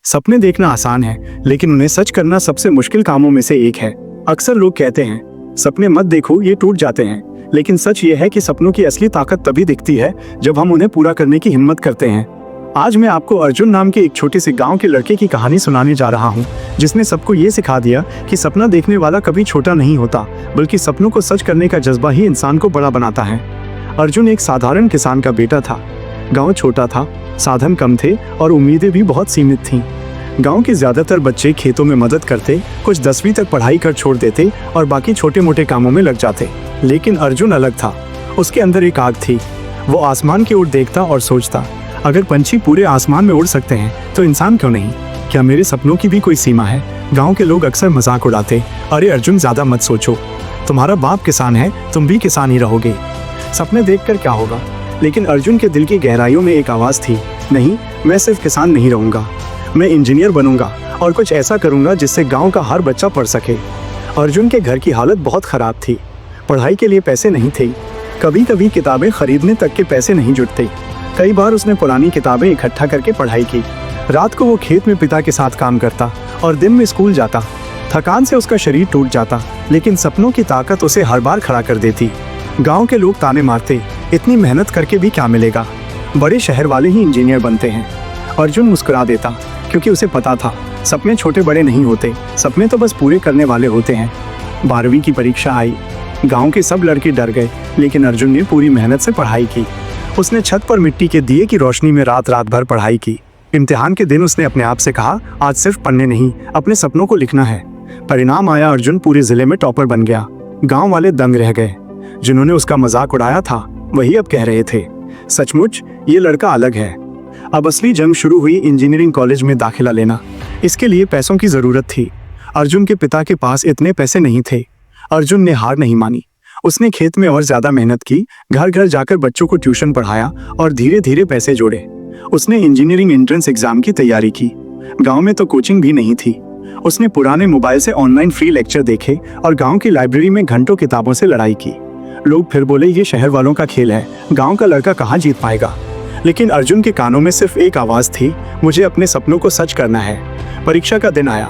सपने देखना आसान है, लेकिन उन्हें सच करना सबसे मुश्किल कामों में से एक है। अक्सर लोग कहते हैं सपने मत देखो, ये टूट जाते हैं। लेकिन सच ये है कि सपनों की असली ताकत तभी दिखती है जब हम उन्हें पूरा करने की हिम्मत करते हैं। आज मैं आपको अर्जुन नाम के एक छोटे से गांव के लड़के की कहानी सुनाने जा रहा हूं, जिसने सबको ये सिखा दिया कि सपना देखने वाला कभी छोटा नहीं होता, बल्कि सपनों को सच करने का जज्बा ही इंसान को बड़ा बनाता है। अर्जुन एक साधारण किसान का बेटा था। गांव छोटा था, साधन कम थे और उम्मीदें भी बहुत सीमित थीं। गांव के ज्यादातर बच्चे खेतों में मदद करते, कुछ 10वीं तक पढ़ाई कर छोड़ देते और बाकी छोटे मोटे कामों में लग जाते। लेकिन अर्जुन अलग था। उसके अंदर एक आग थी। वो आसमान की ओर देखता और सोचता, अगर पंछी पूरे आसमान में उड़ सकते हैं तो इंसान क्यों नहीं? क्या मेरे सपनों की भी कोई सीमा है? गांव के लोग अक्सर मजाक उड़ाते, अरे अर्जुन ज्यादा मत सोचो, तुम्हारा बाप किसान है, तुम भी किसान ही रहोगे, सपने देखकर क्या होगा? लेकिन अर्जुन के दिल की गहराइयों में एक आवाज़ थी, नहीं, मैं सिर्फ किसान नहीं रहूँगा, मैं इंजीनियर बनूंगा और कुछ ऐसा करूंगा जिससे गांव का हर बच्चा पढ़ सके। अर्जुन के घर की हालत बहुत ख़राब थी। पढ़ाई के लिए पैसे नहीं थे, कभी कभी किताबें खरीदने तक के पैसे नहीं जुटते। कई बार उसने पुरानी किताबें इकट्ठा करके पढ़ाई की। रात को वो खेत में पिता के साथ काम करता और दिन में स्कूल जाता। थकान से उसका शरीर टूट जाता, लेकिन सपनों की ताकत उसे हर बार खड़ा कर देती। गांव के लोग ताने मारते, इतनी मेहनत करके भी क्या मिलेगा, बड़े शहर वाले ही इंजीनियर बनते हैं। अर्जुन मुस्कुरा देता, क्योंकि उसे पता था सपने छोटे बड़े नहीं होते, सपने तो बस पूरे करने वाले होते हैं। 12वीं की परीक्षा आई। गांव के सब लड़के डर गए, लेकिन अर्जुन ने पूरी मेहनत से पढ़ाई की। उसने छत पर मिट्टी के दिए की रोशनी में रात रात भर पढ़ाई की। इम्तिहान के दिन उसने अपने आप से कहा, आज सिर्फ पढ़ने नहीं, अपने सपनों को लिखना है। परिणाम आया, अर्जुन पूरे जिले में टॉपर बन गया। गाँव वाले दंग रह गए। जिन्होंने उसका मजाक उड़ाया था वही अब कह रहे थे, सचमुच ये लड़का अलग है। अब असली जंग शुरू हुई, इंजीनियरिंग कॉलेज में दाखिला लेना। इसके लिए पैसों की ज़रूरत थी। अर्जुन के पिता के पास इतने पैसे नहीं थे। अर्जुन ने हार नहीं मानी। उसने खेत में और ज़्यादा मेहनत की, घर घर जाकर बच्चों को ट्यूशन पढ़ाया और धीरे धीरे पैसे जोड़े। उसने इंजीनियरिंग एंट्रेंस एग्जाम की तैयारी की। गाँव में तो कोचिंग भी नहीं थी। उसने पुराने मोबाइल से ऑनलाइन फ्री लेक्चर देखे और गाँव की लाइब्रेरी में घंटों किताबों से लड़ाई की। लोग फिर बोले, ये शहर वालों का खेल है, गाँव का लड़का कहाँ जीत पाएगा? लेकिन अर्जुन के कानों में सिर्फ एक आवाज़ थी, मुझे अपने सपनों को सच करना है। परीक्षा का दिन आया।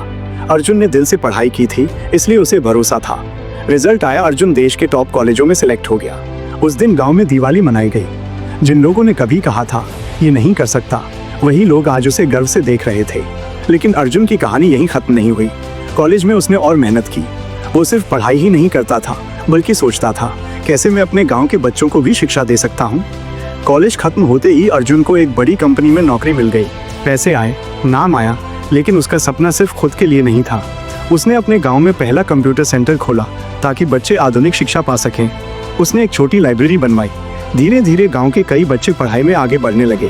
अर्जुन ने दिल से पढ़ाई की थी, इसलिए उसे भरोसा था। रिजल्ट आया, अर्जुन देश के टॉप कॉलेजों में सिलेक्ट हो गया। उस दिन गांव में दिवाली मनाई गई। जिन लोगों ने कभी कहा था ये नहीं कर सकता, वही लोग आज उसे गर्व से देख रहे थे। लेकिन अर्जुन की कहानी यहीं खत्म नहीं हुई। कॉलेज में उसने और मेहनत की। वो सिर्फ पढ़ाई ही नहीं करता था, बल्कि सोचता था, कैसे मैं अपने गाँव के बच्चों को भी शिक्षा दे सकता हूँ। कॉलेज खत्म होते ही अर्जुन को एक बड़ी कंपनी में नौकरी मिल गई। पैसे आए, नाम आया, लेकिन उसका सपना सिर्फ खुद के लिए नहीं था। उसने अपने गांव में पहला कंप्यूटर सेंटर खोला ताकि बच्चे आधुनिक शिक्षा पा सकें। उसने एक छोटी लाइब्रेरी बनवाई। धीरे धीरे गांव के कई बच्चे पढ़ाई में आगे बढ़ने लगे।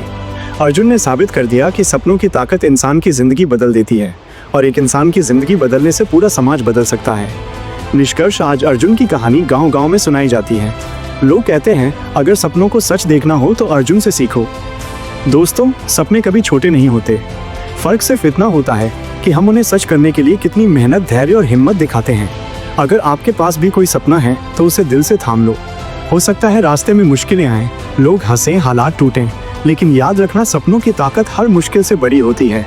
अर्जुन ने साबित कर दिया कि सपनों की ताकत इंसान की ज़िंदगी बदल देती है और एक इंसान की ज़िंदगी बदलने से पूरा समाज बदल सकता है। निष्कर्ष, आज अर्जुन की कहानी गाँव गाँव में सुनाई जाती है। लोग कहते हैं, अगर सपनों को सच देखना हो तो अर्जुन से सीखो। दोस्तों, सपने कभी छोटे नहीं होते। फर्क सिर्फ इतना होता है कि हम उन्हें सच करने के लिए कितनी मेहनत, धैर्य और हिम्मत दिखाते हैं। अगर आपके पास भी कोई सपना है तो उसे दिल से थाम लो। हो सकता है रास्ते में मुश्किलें आएं, लोग हंसें, हालात टूटें, लेकिन याद रखना, सपनों की ताकत हर मुश्किल से बड़ी होती है।